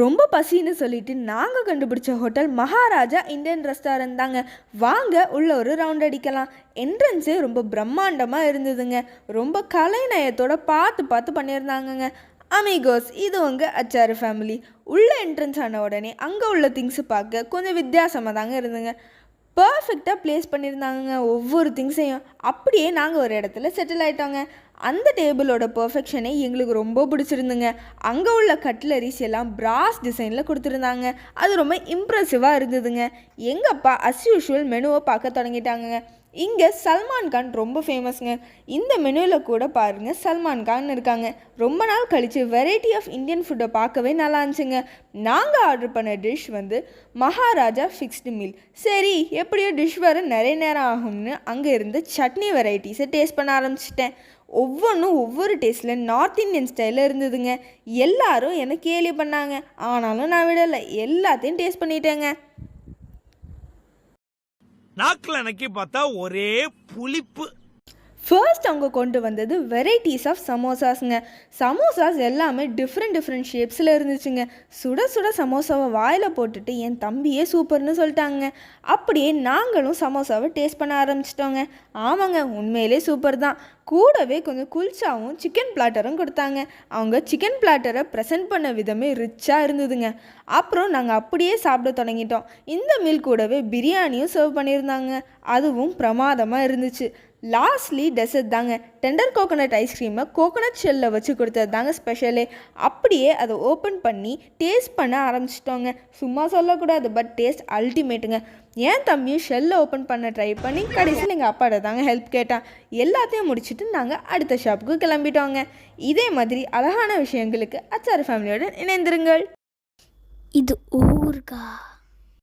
ரொம்ப பசின்னு சொல்லிட்டு நாங்கள் கண்டுபிடிச்ச ஹோட்டல் மகாராஜா இந்தியன் ரெஸ்டாரண்ட் தாங்க. வாங்க உள்ள ஒரு ரவுண்ட் அடிக்கலாம். என்ட்ரன்ஸே ரொம்ப பிரம்மாண்டமாக இருந்ததுங்க. ரொம்ப கலைநயத்தோட பார்த்து பார்த்து பண்ணியிருந்தாங்கங்க. அமிகோஸ், இது உங்கள் அச்சாரு ஃபேமிலி. உள்ள என்ட்ரன்ஸ் ஆன உடனே அங்கே உள்ள திங்ஸு பார்க்க கொஞ்சம் வித்தியாசமாக தாங்க இருந்துங்க. பர்ஃபெக்டாக ப்ளேஸ் பண்ணியிருந்தாங்கங்க ஒவ்வொரு திங்ஸையும். அப்படியே நாங்கள் ஒரு இடத்துல செட்டில் ஆகிட்டோங்க. அந்த டேபிளோட பர்ஃபெக்ஷனே எங்களுக்கு ரொம்ப பிடிச்சிருந்துங்க. அங்கே உள்ள கட்லரிஸ் எல்லாம் பிராஸ் டிசைனில் கொடுத்துருந்தாங்க. அது ரொம்ப இம்ப்ரெசிவாக இருந்ததுங்க. எங்கள் அப்பா அஸ் யூஷுவல் மெனுவை பார்க்க தொடங்கிட்டாங்க. இங்கே சல்மான் கான் ரொம்ப ஃபேமஸ்ங்க. இந்த மெனுவில் கூட பாருங்கள், சல்மான் கான் இருக்காங்க. ரொம்ப நாள் கழித்து வெரைட்டி ஆஃப் இந்தியன் ஃபுட்டை பார்க்கவே நல்லா இருந்துச்சுங்க. நாங்கள் ஆர்டர் பண்ண டிஷ் மகாராஜா ஃபிக்ஸ்டு மீல். சரி, எப்படியோ டிஷ் வர நிறைய நேரம் ஆகும்னு அங்கே இருந்த சட்னி வெரைட்டிஸை டேஸ்ட் பண்ண ஆரம்பிச்சிட்டேன். ஒவ்வொன்றும் ஒவ்வொரு டேஸ்ட்டில் நார்த் இந்தியன் ஸ்டைலில் இருந்ததுங்க. எல்லாரும் என்னை கேலி பண்ணாங்க. ஆனாலும் நான் விடலை, எல்லாத்தையும் டேஸ்ட் பண்ணிட்டேங்க. நாக்கில் அன்னைக்கு பார்த்தா ஒரே புளிப்பு. ஃபர்ஸ்ட் அவங்க கொண்டு வந்தது வெரைட்டிஸ் ஆஃப் சமோசாஸுங்க. சமோசாஸ் எல்லாமே டிஃப்ரெண்ட் ஷேப்ஸில் இருந்துச்சுங்க. சுட சுட சமோசாவை வாயில் போட்டுட்டு என் தம்பியே சூப்பர்னு சொல்லிட்டாங்க. அப்படியே நாங்களும் சமோசாவை டேஸ்ட் பண்ண ஆரம்பிச்சிட்டோங்க. ஆமாங்க, உண்மையிலே சூப்பர் தான். கூடவே கொஞ்சம் குல்ச்சாவும் சிக்கன் பிளாட்டரும் கொடுத்தாங்க. அவங்க சிக்கன் பிளாட்டரை ப்ரெசென்ட் பண்ண விதமே ரிச்சாக இருந்ததுங்க. அப்புறம் நாங்கள் அப்படியே சாப்பிட தொடங்கிட்டோம். இந்த மீல் கூடவே பிரியாணியும் சர்வ் பண்ணியிருந்தாங்க. அதுவும் பிரமாதமாக இருந்துச்சு. லாஸ்ட்லி டெசர்ட் தாங்க. டெண்டர் கோகோனட் ஐஸ்கிரீமை கோகோனட் ஷெல்லில் வச்சு கொடுத்தது தாங்க ஸ்பெஷலே. அப்படியே அதை ஓப்பன் பண்ணி டேஸ்ட் பண்ண ஆரம்பிச்சிட்டோங்க. சும்மா சொல்லக்கூடாது, பட் டேஸ்ட் அல்டிமேட்டுங்க. என் தம்பியும் ஷெல்லை ஓப்பன் பண்ண ட்ரை பண்ணி கடைசியில் எங்கள் அப்பாட்ட தாங்க ஹெல்ப் கேட்டான். எல்லாத்தையும் முடிச்சுட்டு நாங்கள் அடுத்த ஷாப்புக்கு கிளம்பிட்டோங்க. இதே மாதிரி அழகான விஷயங்களுக்கு அச்சாரு ஃபேமிலியோடு இணைந்திருங்கள். இது ஊர்கா.